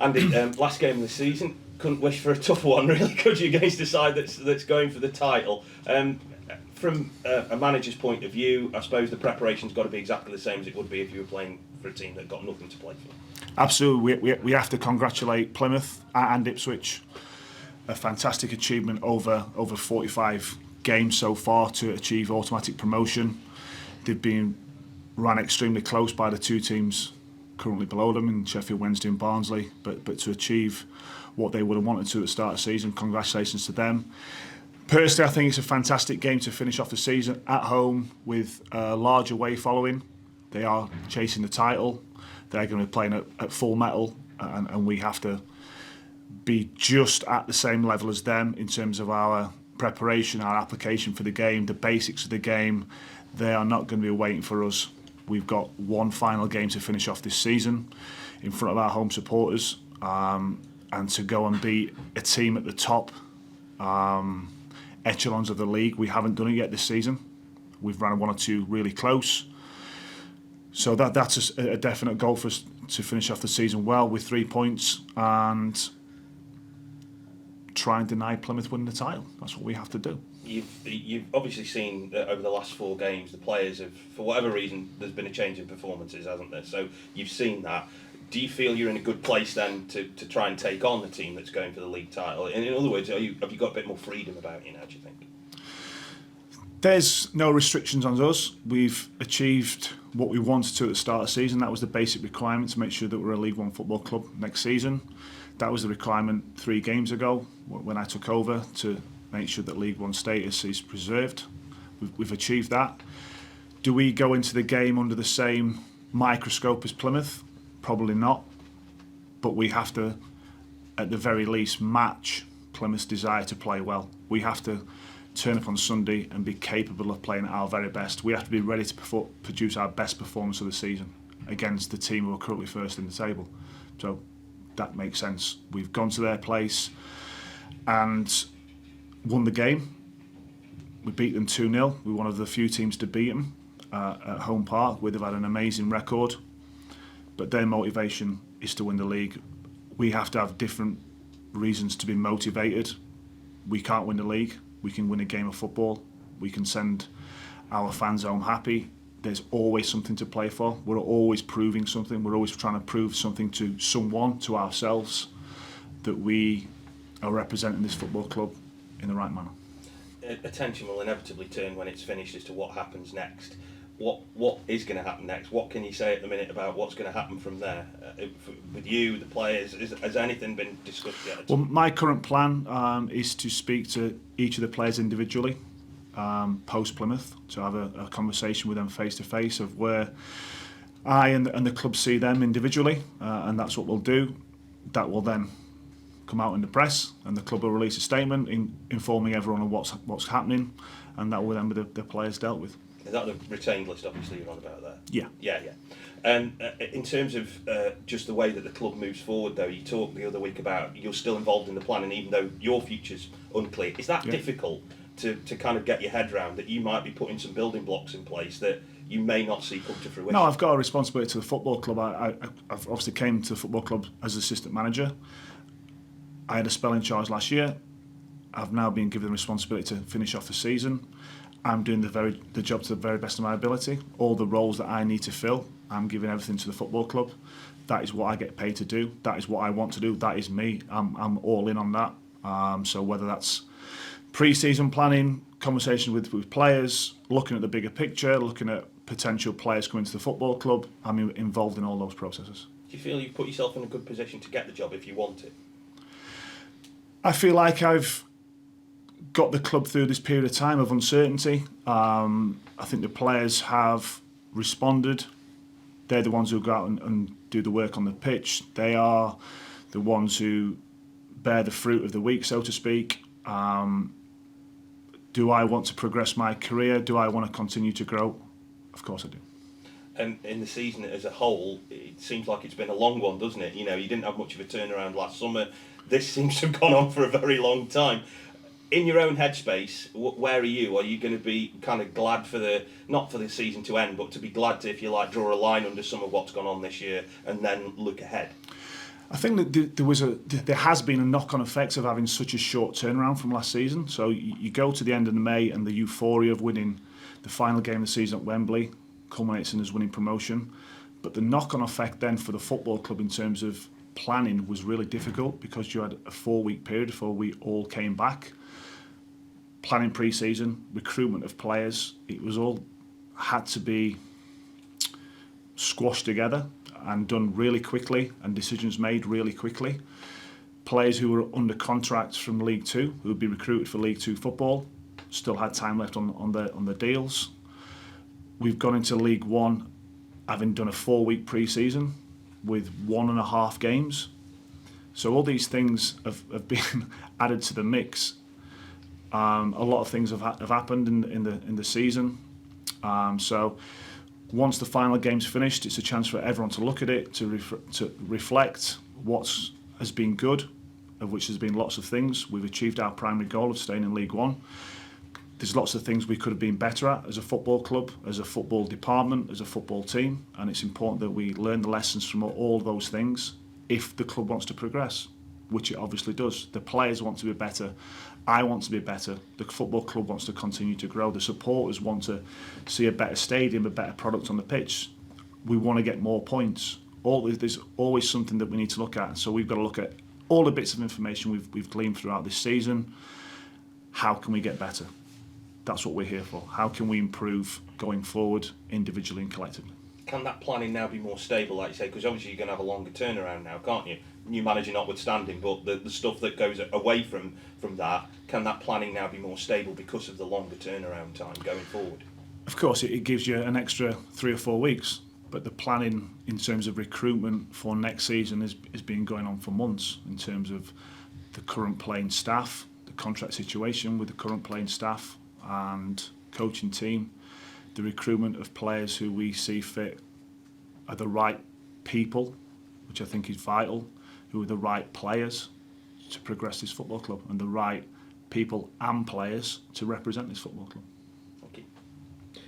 Andy, last game of the season, couldn't wish for a tough one, really, could you, against a side that's going for the title? From a manager's point of view, I suppose the preparation's got to be exactly the same as it would be if you were playing for a team that got nothing to play for. Absolutely, we have to congratulate Plymouth and Ipswich. A fantastic achievement over 45 games so far to achieve automatic promotion. They've been run extremely close by the two teams currently below them in Sheffield Wednesday and Barnsley, but to achieve what they would have wanted to at the start of the season, congratulations to them. Personally, I think it's a fantastic game to finish off the season at home with a large away following. They are chasing the title. They're going to be playing at full metal, and we have to be just at the same level as them in terms of our preparation, our application for the game, the basics of the game. They are not going to be waiting for us. We've got one final game to finish off this season in front of our home supporters, and to go and beat a team at the top echelons of the league. We haven't done it yet this season. We've run one or two really close. So that's a definite goal for us to finish off the season well with 3 points and try and deny Plymouth winning the title. That's what we have to do. You've obviously seen that over the last 4 games, the players have, for whatever reason, there's been a change in performances, hasn't there? So you've seen that. Do you feel you're in a good place then to try and take on the team that's going for the league title? In other words, have you got a bit more freedom about you now, do you think? There's no restrictions on us. We've achieved what we wanted to at the start of the season. That was the basic requirement to make sure that we're a League One football club next season. That was the requirement 3 games ago when I took over, to make sure that League One status is preserved. We've achieved that. Do we go into the game under the same microscope as Plymouth? Probably not. But we have to, at the very least, match Plymouth's desire to play well. We have to turn up on Sunday and be capable of playing at our very best. We have to be ready to produce our best performance of the season against the team who are currently first in the table. So that makes sense. We've gone to their place and won the game. We beat them 2-0. We're one of the few teams to beat them at home park, where they've had an amazing record. But their motivation is to win the league. We have to have different reasons to be motivated. We can't win the league. We can win a game of football. We can send our fans home happy. There's always something to play for. We're always proving something. We're always trying to prove something to someone, to ourselves, that we are representing this football club in the right manner. Attention will inevitably turn when it's finished as to what happens next. What is going to happen next? What can you say at the minute about what's going to happen from there? With you, the players, has anything been discussed yet? Well, my current plan is to speak to each of the players individually post Plymouth, to have a conversation with them face to face of where I and the club see them individually, and that's what we'll do. That will then come out in the press, and the club will release a statement informing everyone of what's happening, and that will then be the players dealt with. Is that the retained list, obviously, you're on about there? Yeah. Yeah. In terms of just the way that the club moves forward, though, you talked the other week about you're still involved in the planning, even though your future's unclear. Is that difficult to kind of get your head around, that you might be putting some building blocks in place that you may not see come to fruition? No, I've got a responsibility to the football club. I've obviously came to the football club as assistant manager. I had a spell in charge last year. I've now been given the responsibility to finish off the season. I'm doing the job to the very best of my ability. All the roles that I need to fill, I'm giving everything to the football club. That is what I get paid to do. That is what I want to do. That is me. I'm all in on that. So whether that's pre-season planning, conversation with players, looking at the bigger picture, looking at potential players coming to the football club, I'm involved in all those processes. Do you feel you've put yourself in a good position to get the job if you want it? I feel like I've got the club through this period of time of uncertainty. I think the players have responded. They're the ones who go out and do the work on the pitch. They are the ones who bear the fruit of the week, so to speak. Do I want to progress my career? Do I want to continue to grow? Of course I do. And in the season as a whole, it seems like it's been a long one, doesn't it? You know, you didn't have much of a turnaround last summer. This seems to have gone on for a very long time. In your own headspace, where are you? Are you going to be kind of glad not for the season to end, but to be glad to, if you like, draw a line under some of what's gone on this year and then look ahead? I think that there has been a knock-on effect of having such a short turnaround from last season. So you go to the end of May and the euphoria of winning the final game of the season at Wembley culminates in us winning promotion. But the knock-on effect then for the football club in terms of planning was really difficult because you had a 4-week period before we all came back. Planning pre-season, recruitment of players, it was all had to be squashed together and done really quickly, and decisions made really quickly. Players who were under contracts from League Two, who would be recruited for League Two football, still had time left on the deals. We've gone into League One, having done a 4-week pre-season with 1.5 games. So all these things have been added to the mix. A lot of things have happened in the season. So once the final game's finished, it's a chance for everyone to look at it, to reflect what has been good, of which there's been lots of things. We've achieved our primary goal of staying in League One. There's lots of things we could have been better at as a football club, as a football department, as a football team, and it's important that we learn the lessons from all those things if the club wants to progress, which it obviously does. The players want to be better. I want to be better. The football club wants to continue to grow. The supporters want to see a better stadium, a better product on the pitch. We want to get more points. There's always something that we need to look at. So we've got to look at all the bits of information we've gleaned throughout this season. How can we get better? That's what we're here for. How can we improve going forward, individually and collectively? Can that planning now be more stable, like you say? Because obviously you're going to have a longer turnaround now, can't you? New manager notwithstanding, but the stuff that goes away from that, can that planning now be more stable because of the longer turnaround time going forward? Of course, it gives you an extra 3 or 4 weeks, but the planning in terms of recruitment for next season has been going on for months in terms of the current playing staff, the contract situation with the current playing staff and coaching team, the recruitment of players who we see fit are the right people, which I think is vital, who are the right players to progress this football club and the right people and players to represent this football club. Okay.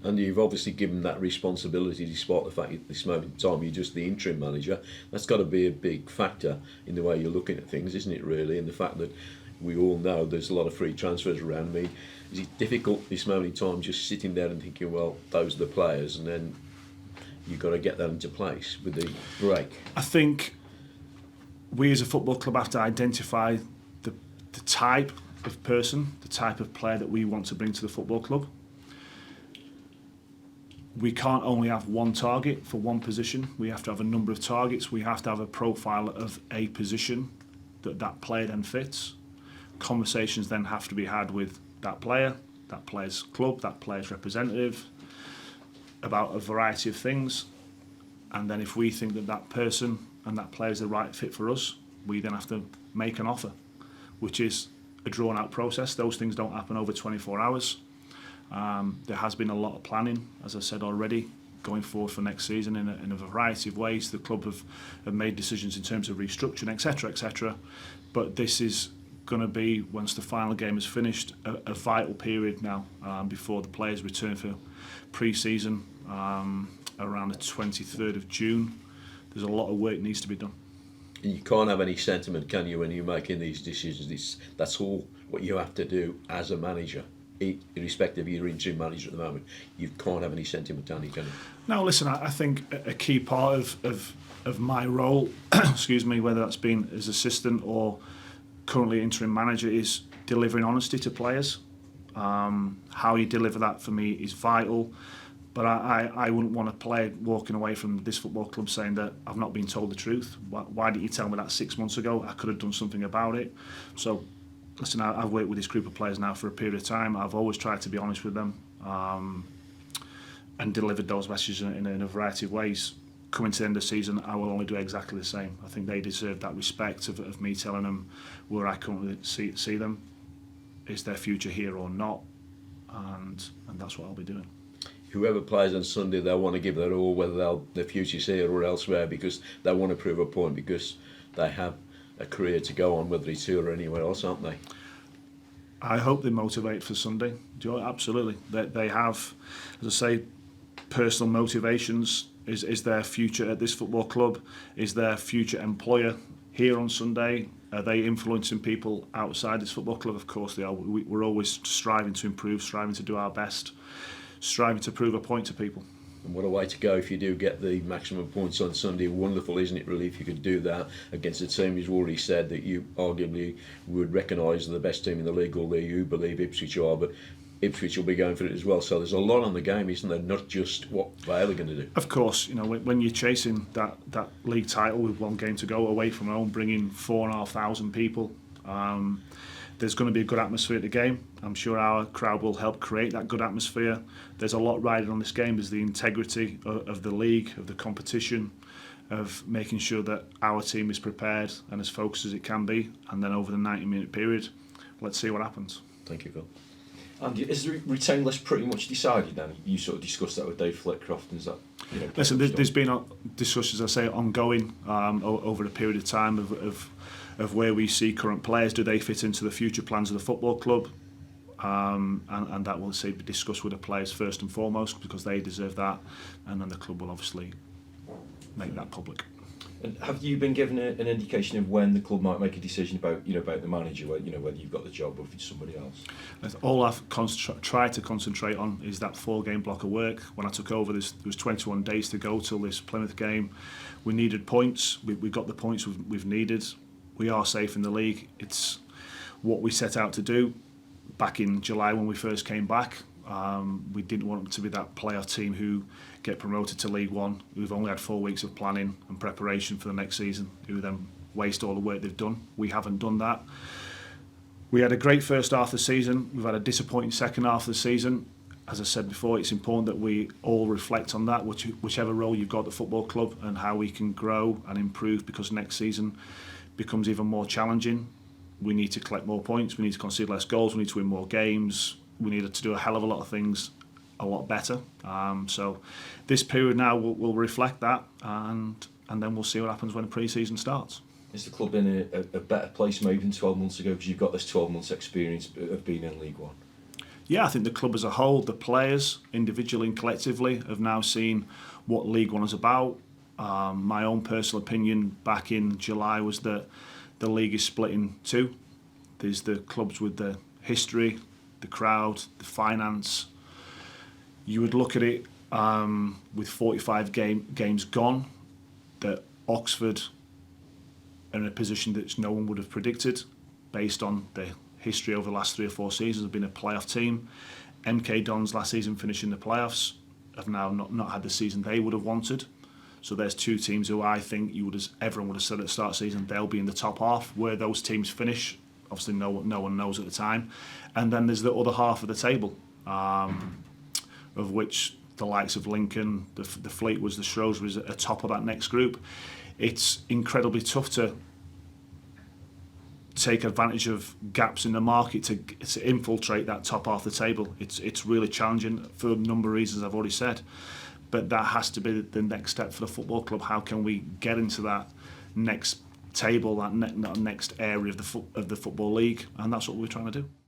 And you've obviously given that responsibility despite the fact at this moment in time you're just the interim manager. That's got to be a big factor in the way you're looking at things, isn't it really? And the fact that we all know there's a lot of free transfers around me. Is it difficult at this moment in time just sitting there and thinking, well, those are the players, and then you've got to get that into place with the break? I think we as a football club have to identify the type of person, the type of player that we want to bring to the football club. We can't only have one target for one position. We have to have a number of targets. We have to have a profile of a position that player then fits. Conversations then have to be had with that player, that player's club, that player's representative about a variety of things. And then if we think that person and that player is the right fit for us, we then have to make an offer, which is a drawn out process. Those things don't happen over 24 hours. There has been a lot of planning, as I said already, going forward for next season in a variety of ways. The club have made decisions in terms of restructuring, etc., etc. But this is going to be, once the final game is finished, a vital period now before the players return for pre-season around the 23rd of June. There's a lot of work needs to be done. You can't have any sentiment, can you, when you're making these decisions? That's all what you have to do as a manager, irrespective of your interim manager at the moment. You can't have any sentiment, can you? No, listen, I think a key part of my role, excuse me, whether that's been as assistant or currently interim manager, is delivering honesty to players. How you deliver that for me is vital. But I wouldn't want a player walking away from this football club saying that I've not been told the truth. Why didn't you tell me that 6 months ago? I could have done something about it. So, listen, I've worked with this group of players now for a period of time. I've always tried to be honest with them and delivered those messages in a variety of ways. Coming to the end of the season, I will only do exactly the same. I think they deserve that respect of me telling them where I currently see them. Is their future here or not? And that's what I'll be doing. Whoever plays on Sunday, they'll want to give their all, whether their future's here or elsewhere, because they want to prove a point, because they have a career to go on, whether it's here or anywhere else, aren't they? I hope they motivate for Sunday. Absolutely. They have, as I say, personal motivations. Is their future at this football club? Is their future employer here on Sunday? Are they influencing people outside this football club? Of course they are. We're always striving to improve, striving to do our best, striving to prove a point to people. And what a way to go if you do get the maximum points on Sunday. Wonderful, isn't it, really, if you could do that against a team you've already said that you arguably would recognise are the best team in the league, although you believe Ipswich are, but Ipswich will be going for it as well. So there's a lot on the game, isn't there? Not just what Vale are going to do. Of course, when you're chasing that league title with one game to go away from home, bringing 4,500 people, there's going to be a good atmosphere at the game. I'm sure our crowd will help create that good atmosphere. There's a lot riding on this game. There's the integrity of the league, of the competition, of making sure that our team is prepared and as focused as it can be. And then over the 90-minute period, let's see what happens. Thank you, Phil. And is the retain list pretty much decided then? You sort of discussed that with Dave Flitcroft, and is that... Listen, there's been discussions, I say, ongoing over a period of time of where we see current players. Do they fit into the future plans of the football club? And that will be discussed with the players first and foremost, because they deserve that, and then the club will obviously make that public. And have you been given an indication of when the club might make a decision about about the manager, whether you've got the job or if it's somebody else? All I've tried to concentrate on is that 4-game block of work. When I took over, there was 21 days to go till this Plymouth game. We needed points. We got the points we've needed. We are safe in the league. It's what we set out to do back in July when we first came back. We didn't want to be that playoff team who get promoted to League One. We've only had 4 weeks of planning and preparation for the next season, who then waste all the work they've done. We haven't done that. We had a great first half of the season. We've had a disappointing second half of the season. As I said before, it's important that we all reflect on that, whichever role you've got at the football club, and how we can grow and improve, because next season becomes even more challenging. We need to collect more points, we need to concede less goals, we need to win more games, we need to do a hell of a lot of things a lot better. So this period now will reflect that, and then we'll see what happens when the pre-season starts. Is the club in a better place maybe than 12 months ago, because you've got this 12 months experience of being in League One? Yeah, I think the club as a whole, the players individually and collectively, have now seen what League One is about. My own personal opinion back in July was that the league is split in two. There's the clubs with the history, the crowd, the finance. You would look at it with 45 games gone, that Oxford are in a position that no one would have predicted, based on the history over the last 3 or 4 seasons, have been a playoff team. MK Dons last season finishing the playoffs have now not had the season they would have wanted. So there's 2 teams who I think everyone would have said at the start of the season they'll be in the top half. Where those teams finish, obviously no one knows at the time. And then there's the other half of the table, of which the likes of Lincoln, the Fleetwoods, the Shrewsburys are top of that next group. It's incredibly tough to take advantage of gaps in the market to infiltrate that top half of the table. It's really challenging for a number of reasons I've already said. But that has to be the next step for the football club. How can we get into that next table, that next area of the football league? And that's what we're trying to do.